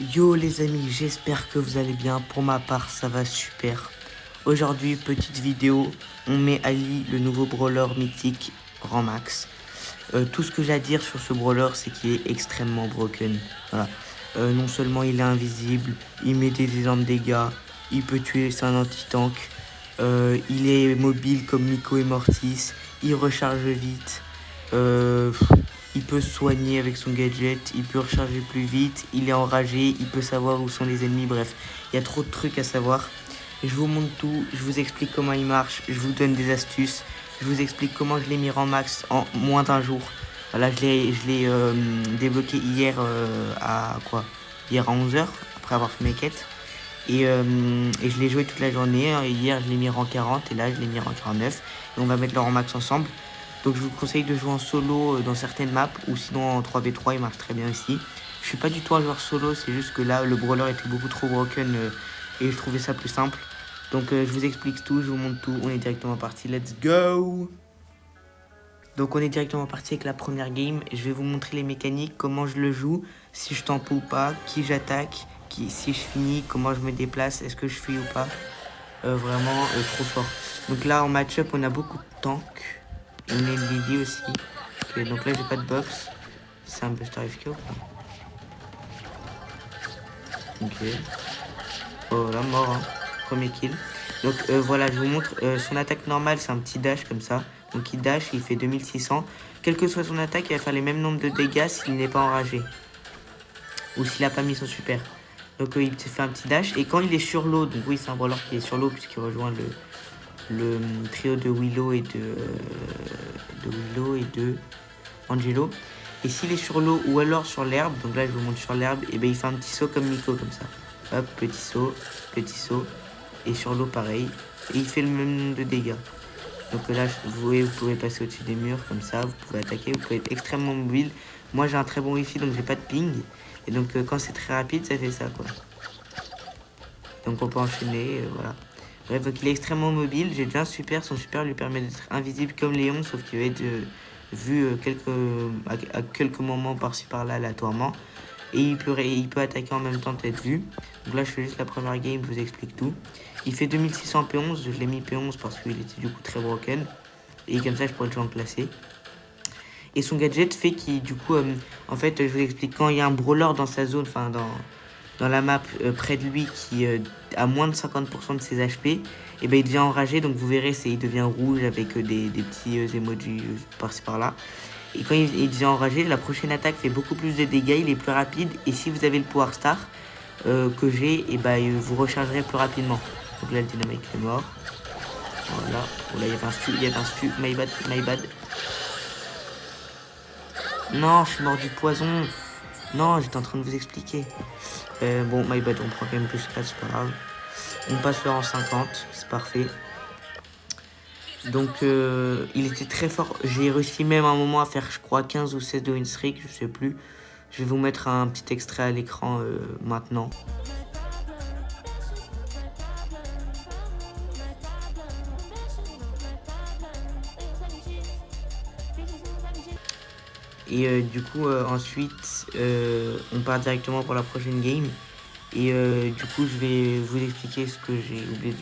Yo les amis, j'espère que vous allez bien. Pour ma part, ça va super. Aujourd'hui, petite vidéo, on met Ali, le nouveau brawler mythique, rang max. Tout ce que j'ai à dire sur ce brawler, c'est qu'il est extrêmement broken. Voilà. Non seulement il est invisible, il met des énormes dégâts, il peut tuer, c'est un anti-tank. Il est mobile comme Nico et Mortis, il recharge vite. Il peut se soigner avec son gadget, il peut recharger plus vite, il est enragé, il peut savoir où sont les ennemis, bref, il y a trop de trucs à savoir. Je vous montre tout, je vous explique comment il marche, je vous donne des astuces, je vous explique comment je l'ai mis en max en moins d'un jour. Voilà, je l'ai débloqué hier à quoi? Hier à 11 h après avoir fait mes quêtes. Et je l'ai joué toute la journée. Hier, je l'ai mis en 40 et là, je l'ai mis en 49. Et on va mettre le rang max ensemble. Donc je vous conseille de jouer en solo dans certaines maps ou sinon en 3v3 il marche très bien aussi. Je suis pas du tout un joueur solo, c'est juste que là le brawler était beaucoup trop broken et je trouvais ça plus simple. Donc je vous explique tout, je vous montre tout, on est directement parti, let's go. Donc on est directement parti avec la première game et je vais vous montrer les mécaniques, comment je le joue, si je tempo ou pas, qui j'attaque, si je finis, comment je me déplace, est-ce que je fuis ou pas. Vraiment trop fort. Donc là en match-up on a beaucoup de tanks. On est Lily aussi. Ok, donc là j'ai pas de box. C'est un Buster FK ou pas? Ok. Oh là, mort, hein. Premier kill. Donc voilà, je vous montre. Son attaque normale, c'est un petit dash comme ça. Donc il dash, il fait 2600. Quelle que soit son attaque, il va faire les mêmes nombres de dégâts s'il n'est pas enragé. Ou s'il a pas mis son super. Donc il fait un petit dash. Et quand il est sur l'eau, donc oui, c'est un brawler qui est sur l'eau puisqu'il rejoint le trio de Willow et de Angelo. Et s'il est sur l'eau ou alors sur l'herbe, donc là je vous montre sur l'herbe, et ben il fait un petit saut comme Nico comme ça. Hop, petit saut. Et sur l'eau pareil. Et il fait le même nombre de dégâts. Donc là vous voyez, vous pouvez passer au-dessus des murs comme ça, vous pouvez attaquer, vous pouvez être extrêmement mobile. Moi j'ai un très bon wifi donc j'ai pas de ping. Et donc quand c'est très rapide ça fait ça quoi. Donc on peut enchaîner, voilà. Bref, donc il est extrêmement mobile, j'ai déjà un super, son super lui permet d'être invisible comme Léon, sauf qu'il va être vu à quelques moments par-ci par-là aléatoirement. Et il peut attaquer en même temps d'être vu. Donc là je fais juste la première game, je vous explique tout. Il fait 2600 P11, je l'ai mis P11 parce qu'il était du coup très broken. Et comme ça je pourrais le jouer en classé. Et son gadget fait qu'il, du coup, en fait, je vous explique, quand il y a un brawler dans sa zone, enfin dans la map près de lui qui a moins de 50% de ses HP, et ben il devient enragé, donc vous verrez, il devient rouge avec des petits emojis par-ci par-là. Et quand il devient enragé, la prochaine attaque fait beaucoup plus de dégâts, il est plus rapide, et si vous avez le pouvoir star que j'ai, et ben vous rechargerez plus rapidement. Donc là le dynamique est mort. Voilà. Oh là il y avait un stu, my bad. Non, je suis mort du poison. Non, j'étais en train de vous expliquer. Bon, my bad, on prend quand même plus 4, c'est pas grave. On passe le rang 50, c'est parfait. Donc, il était très fort. J'ai réussi même à un moment à faire, je crois, 15 ou 16 de win streak, je sais plus. Je vais vous mettre un petit extrait à l'écran maintenant. Et du coup, ensuite, on part directement pour la prochaine game. Et du coup, je vais vous expliquer ce que j'ai oublié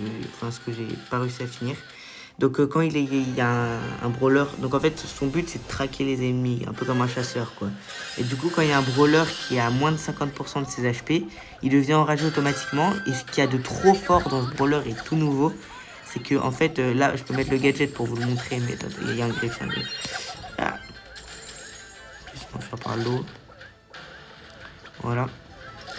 ce que j'ai pas réussi à finir. Donc quand il y a un brawler, donc en fait son but c'est de traquer les ennemis, un peu comme un chasseur quoi. Et du coup quand il y a un brawler qui a moins de 50% de ses HP, il devient enragé automatiquement. Et ce qu'il y a de trop fort dans ce brawler et tout nouveau, c'est que en fait là je peux mettre le gadget pour vous le montrer, mais attendez, il y a un griffe, Ah. Je vais faire par l'eau. Voilà.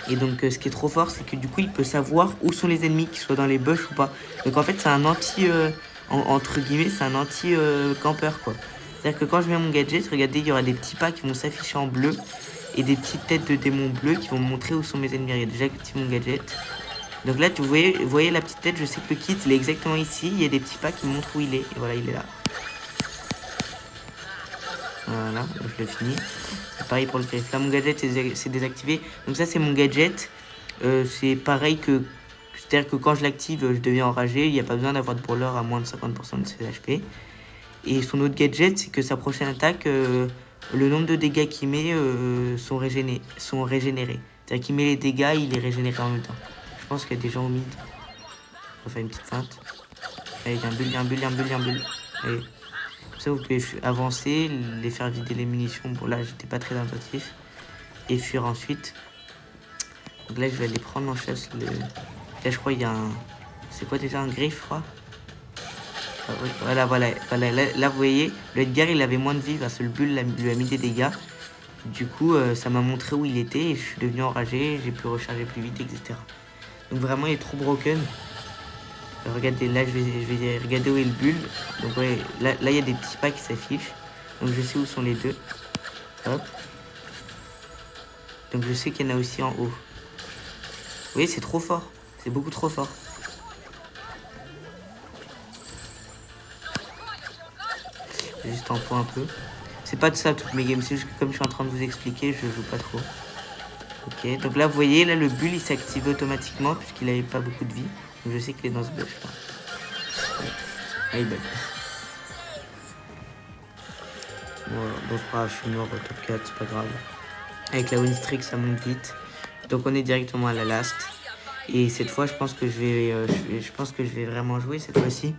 Et donc ce qui est trop fort, c'est que du coup il peut savoir où sont les ennemis, qu'ils soient dans les bush ou pas. Donc en fait c'est un anti... entre guillemets, c'est un anti-campeur quoi. C'est-à-dire que quand je mets mon gadget, regardez, il y aura des petits pas qui vont s'afficher en bleu et des petites têtes de démons bleus qui vont me montrer où sont mes ennemis. Regarde, j'active mon gadget. Donc là, vous voyez la petite tête, je sais que le kit, il est exactement ici. Il y a des petits pas qui me montrent où il est. Et voilà, il est là. Voilà, je le finis. Pareil pour le griffe. Là, mon gadget, c'est désactivé. Donc ça, c'est mon gadget. C'est pareil que... C'est-à-dire que quand je l'active, je deviens enragé. Il n'y a pas besoin d'avoir de brawler à moins de 50% de ses HP. Et son autre gadget, c'est que sa prochaine attaque, le nombre de dégâts qu'il met sont régénérés. C'est-à-dire qu'il met les dégâts, il les régénère en même temps. Je pense qu'il y a des gens au mid. On va faire une petite feinte. Allez, il y a un bulle, il y a un bulle, il y a un bulle, il y a un bulle. Allez. Comme ça, vous pouvez avancer, les faire vider les munitions. Bon, là, j'étais pas très attentif. Et fuir ensuite. Donc là, je vais aller prendre en chasse le... Là, je crois qu'il y a un... C'est quoi déjà, un griffe, je crois? Ah, oui, voilà. Là, vous voyez, le Edgar, il avait moins de vie parce que le bulle lui a mis des dégâts. Du coup, ça m'a montré où il était et je suis devenu enragé, j'ai pu recharger plus vite, etc. Donc vraiment, il est trop broken. Regardez, là, je vais regarder où est le bulle. Donc ouais, là, il y a des petits pas qui s'affichent. Donc je sais où sont les deux. Hop. Donc je sais qu'il y en a aussi en haut. Vous voyez, c'est trop fort. C'est beaucoup trop fort. Juste en point un peu. C'est pas de ça toutes mes games, c'est juste que comme je suis en train de vous expliquer, je joue pas trop. Ok, donc là vous voyez, là le bulle il s'est activé automatiquement puisqu'il avait pas beaucoup de vie. Donc je sais qu'il est dans ce bush là. Ah, il bug. Voilà, bon c'est pas grave, je suis mort au top 4, c'est pas grave. Avec la win streak ça monte vite. Donc on est directement à la last. Et cette fois je pense que je vais vraiment jouer cette fois-ci.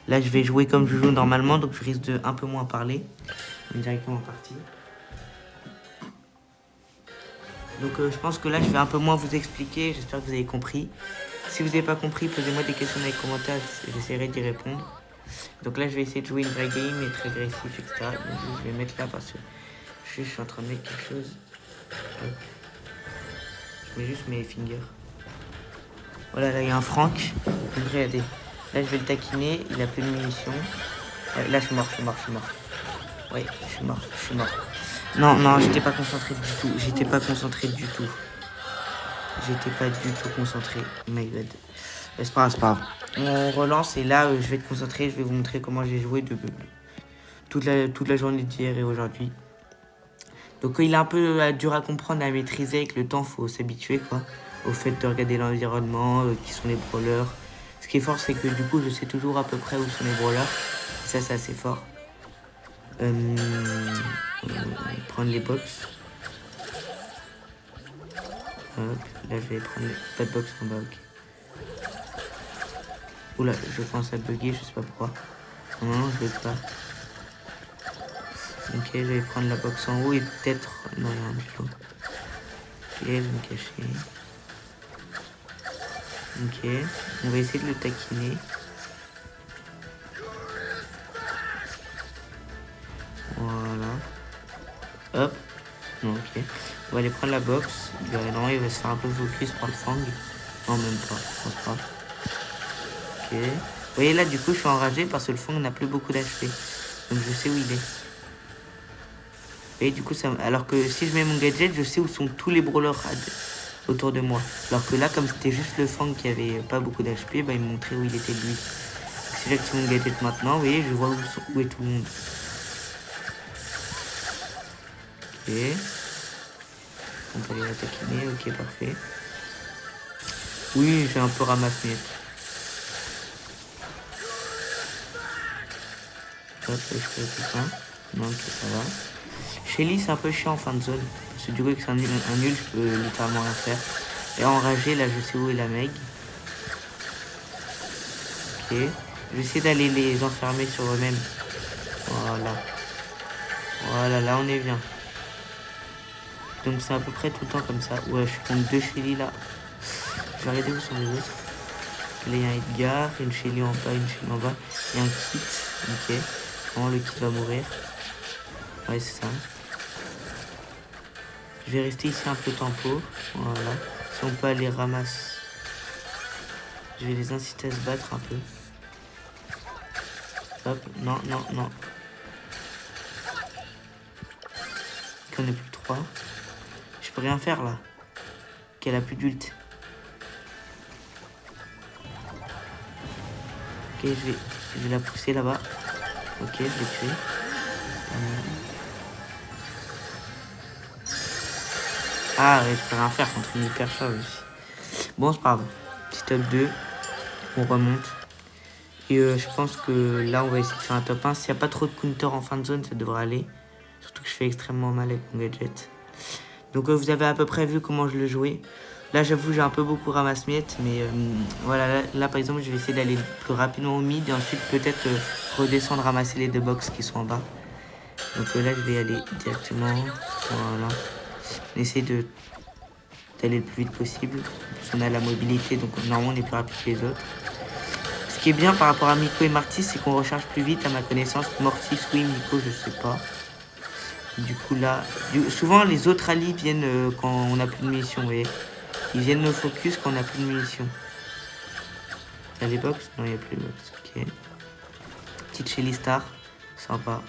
Là je vais jouer comme je joue normalement, donc je risque de un peu moins parler. On est directement parti. Donc je pense que là je vais un peu moins vous expliquer, j'espère que vous avez compris. Si vous n'avez pas compris, posez-moi des questions dans les commentaires, j'essaierai d'y répondre. Donc là je vais essayer de jouer une vraie game, être agressif, etc. Donc je vais mettre là parce que je suis en train de mettre quelque chose. Hop. Je mets juste mes fingers. Voilà, là il y a un Franck. Donc regardez, là je vais le taquiner, il a plus de munitions. Là je suis mort. Ouais, je suis mort. Non, j'étais pas concentré du tout. J'étais pas du tout concentré. Oh my god. C'est pas grave. On relance et là, je vais être concentré. Je vais vous montrer comment j'ai joué toute la journée d'hier et aujourd'hui. Donc il est un peu dur à comprendre, à maîtriser. Avec le temps, faut s'habituer quoi. Au fait de regarder l'environnement, qui sont les brawlers. Ce qui est fort, c'est que du coup, je sais toujours à peu près où sont les brawlers. Et ça, c'est assez fort. Prendre les box. Hop, là je vais prendre pas de box en bas, ok. Oula, je pense à bugger, je sais pas pourquoi. Non, je bug pas. Ok, je vais prendre la box en haut et peut-être... Non, il y a un bulot. Ok, je vais me cacher. Ok, on va essayer de le taquiner. Voilà. Hop. Non, ok. On va aller prendre la box. Non, il va se faire un peu focus par le fang. Non, même pas. Je pense pas. Ok. Vous voyez là, du coup, je suis enragé parce que le fang n'a plus beaucoup d'HP. Donc je sais où il est. Et du coup, ça... alors que si je mets mon gadget, je sais où sont tous les brawlers autour de moi. Alors que là, comme c'était juste le fang qui avait pas beaucoup d'HP, bah, il me montrait où il était lui. Si j'active mon gadget maintenant, vous voyez, je vois où est tout le monde. Ok. On peut aller l'attaquer. Ok, parfait. Oui, j'ai un peu ramassé. Hop, je fais tout ça. Non, ok, ça va. Shelly, c'est un peu chiant en fin de zone. Parce que du coup, avec un nul, je peux littéralement rien faire. Et enragé, là, je sais où est la Meg. Ok. Je vais essayer d'aller les enfermer sur eux-mêmes. Voilà. Voilà, là, on est bien. Donc, c'est à peu près tout le temps comme ça. Ouais, je suis contre 2 Shelly, là. Je vais arrêter où sont les autres. Là, il y a un Edgar, une Shelly en bas, une Shelly en bas. Il y a un kit. Ok. Bon, le kit va mourir. Ouais, c'est ça. Je vais rester ici un peu tempo. Voilà. Si on peut aller ramasser. Je vais les inciter à se battre un peu. Hop. Non. Qu'on est plus que 3. Je peux rien faire là. Qu'elle a plus d'ult. Ok, je vais la pousser là-bas. Ok, je l'ai tué. Ah ouais, je peux rien faire contre une hyper charge aussi. Bon, c'est pas grave. Petit top 2. On remonte. Et je pense que là, on va essayer de faire un top 1. S'il n'y a pas trop de counter en fin de zone, ça devrait aller. Surtout que je fais extrêmement mal avec mon gadget. Donc vous avez à peu près vu comment je le jouais. Là j'avoue j'ai un peu beaucoup ramasse-miettes, mais voilà, là par exemple je vais essayer d'aller plus rapidement au mid et ensuite peut-être redescendre ramasser les 2 box qui sont en bas. Donc là je vais aller directement, voilà. On essaie d'aller le plus vite possible. En plus on a la mobilité, donc normalement on est plus rapide que les autres. Ce qui est bien par rapport à Miko et Mortis, c'est qu'on recharge plus vite à ma connaissance. Mortis oui, Miko je sais pas. Du coup là, souvent les autres alliés viennent quand on n'a plus de munitions, vous voyez. Ils viennent me focus quand on n'a plus de munitions. Il y a les box? Non, il n'y a plus de box. Ok. Petite Shelly Star. Sympa.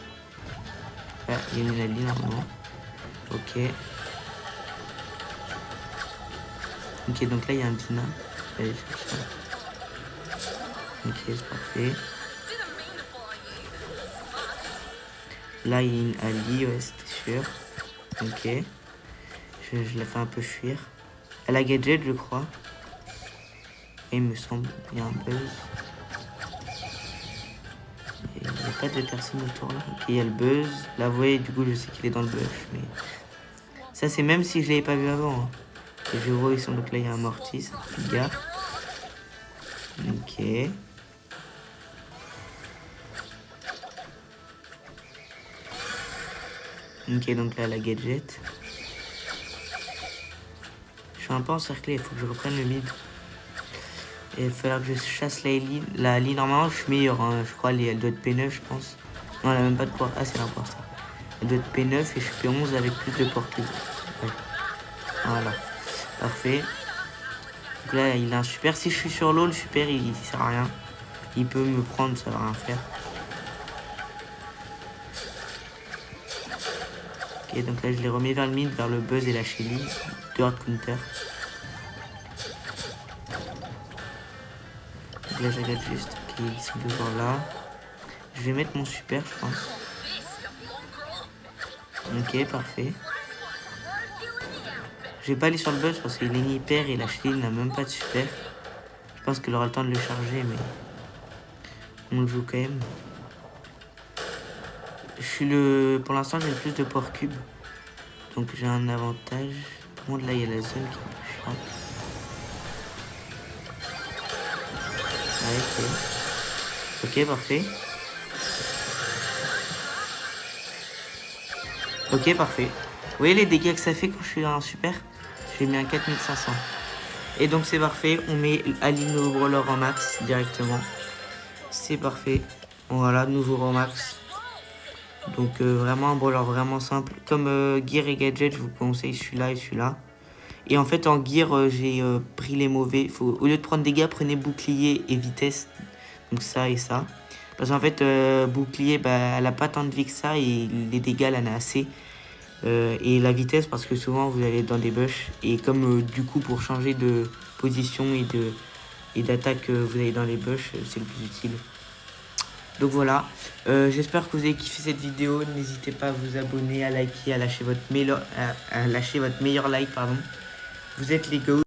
Ouais, il y a une allie normalement. Ok. Ok, donc là il y a un Dina. Allez chercher ça. Ok, c'est parfait. Là il y a une allie, ouais, c'était sûr. Ok. Je la fais un peu fuir. Elle a gadget, je crois. Et il me semble, il y a un buzz. Il n'y a pas de personne autour là. Ok, il y a le buzz. Là, vous voyez, du coup, je sais qu'il est dans le bush. Mais ça, c'est même si je ne l'avais pas vu avant. Hein. Et je vois, ils sont donc là, il y a un Mortis. Faites gaffe. Ok. Ok, donc là, la gadget. Je suis un peu encerclé, il faut que je reprenne le mid. Et il va falloir que je chasse la ligne. Normalement, je suis meilleur. Hein. Je crois elle doit être P9, je pense. Non, elle a même pas de port. Ah, c'est l'import ça. Elle doit être P9 et je suis P11 avec plus de port cube. Ouais. Voilà. Parfait. Donc là, il a un super. Si je suis sur l'eau, le super, il sert à rien. Il peut me prendre, ça va rien faire. Ok, donc là, je les remets vers le mid, vers le buzz et la Shelly. 2 hard counter. Donc là, je regarde juste. Ok, ils sont toujours là. Je vais mettre mon super, je pense. Ok, parfait. Je vais pas aller sur le buzz parce qu'il est ni hyper et la Shelly n'a même pas de super. Je pense qu'elle aura le temps de le charger, mais on le joue quand même. Pour l'instant, j'ai le plus de port cube. Donc j'ai un avantage. Par contre, là, il y a la zone qui est un peu chiante. Ouais, ok. Ok, parfait. Ok, parfait. Vous voyez les dégâts que ça fait quand je suis en super? J'ai mis un 4500. Et donc c'est parfait. On met Ali nouveau brawler en max directement. C'est parfait. Voilà, nouveau en max. Donc vraiment un brawler vraiment simple. Comme Gear et Gadget, je vous conseille celui-là et celui-là. Et en fait en Gear, j'ai pris les mauvais. Au lieu de prendre dégâts, prenez bouclier et vitesse. Donc ça et ça. Parce qu'en fait, bouclier, bah, elle a pas tant de vie que ça. Et les dégâts, elle en a assez. Et la vitesse, parce que souvent vous allez dans des bush. Et comme du coup, pour changer de position et d'attaque, vous allez dans les bush, c'est le plus utile. Donc voilà, j'espère que vous avez kiffé cette vidéo. N'hésitez pas à vous abonner, à liker, à lâcher votre meilleur like, pardon. Vous êtes les goats.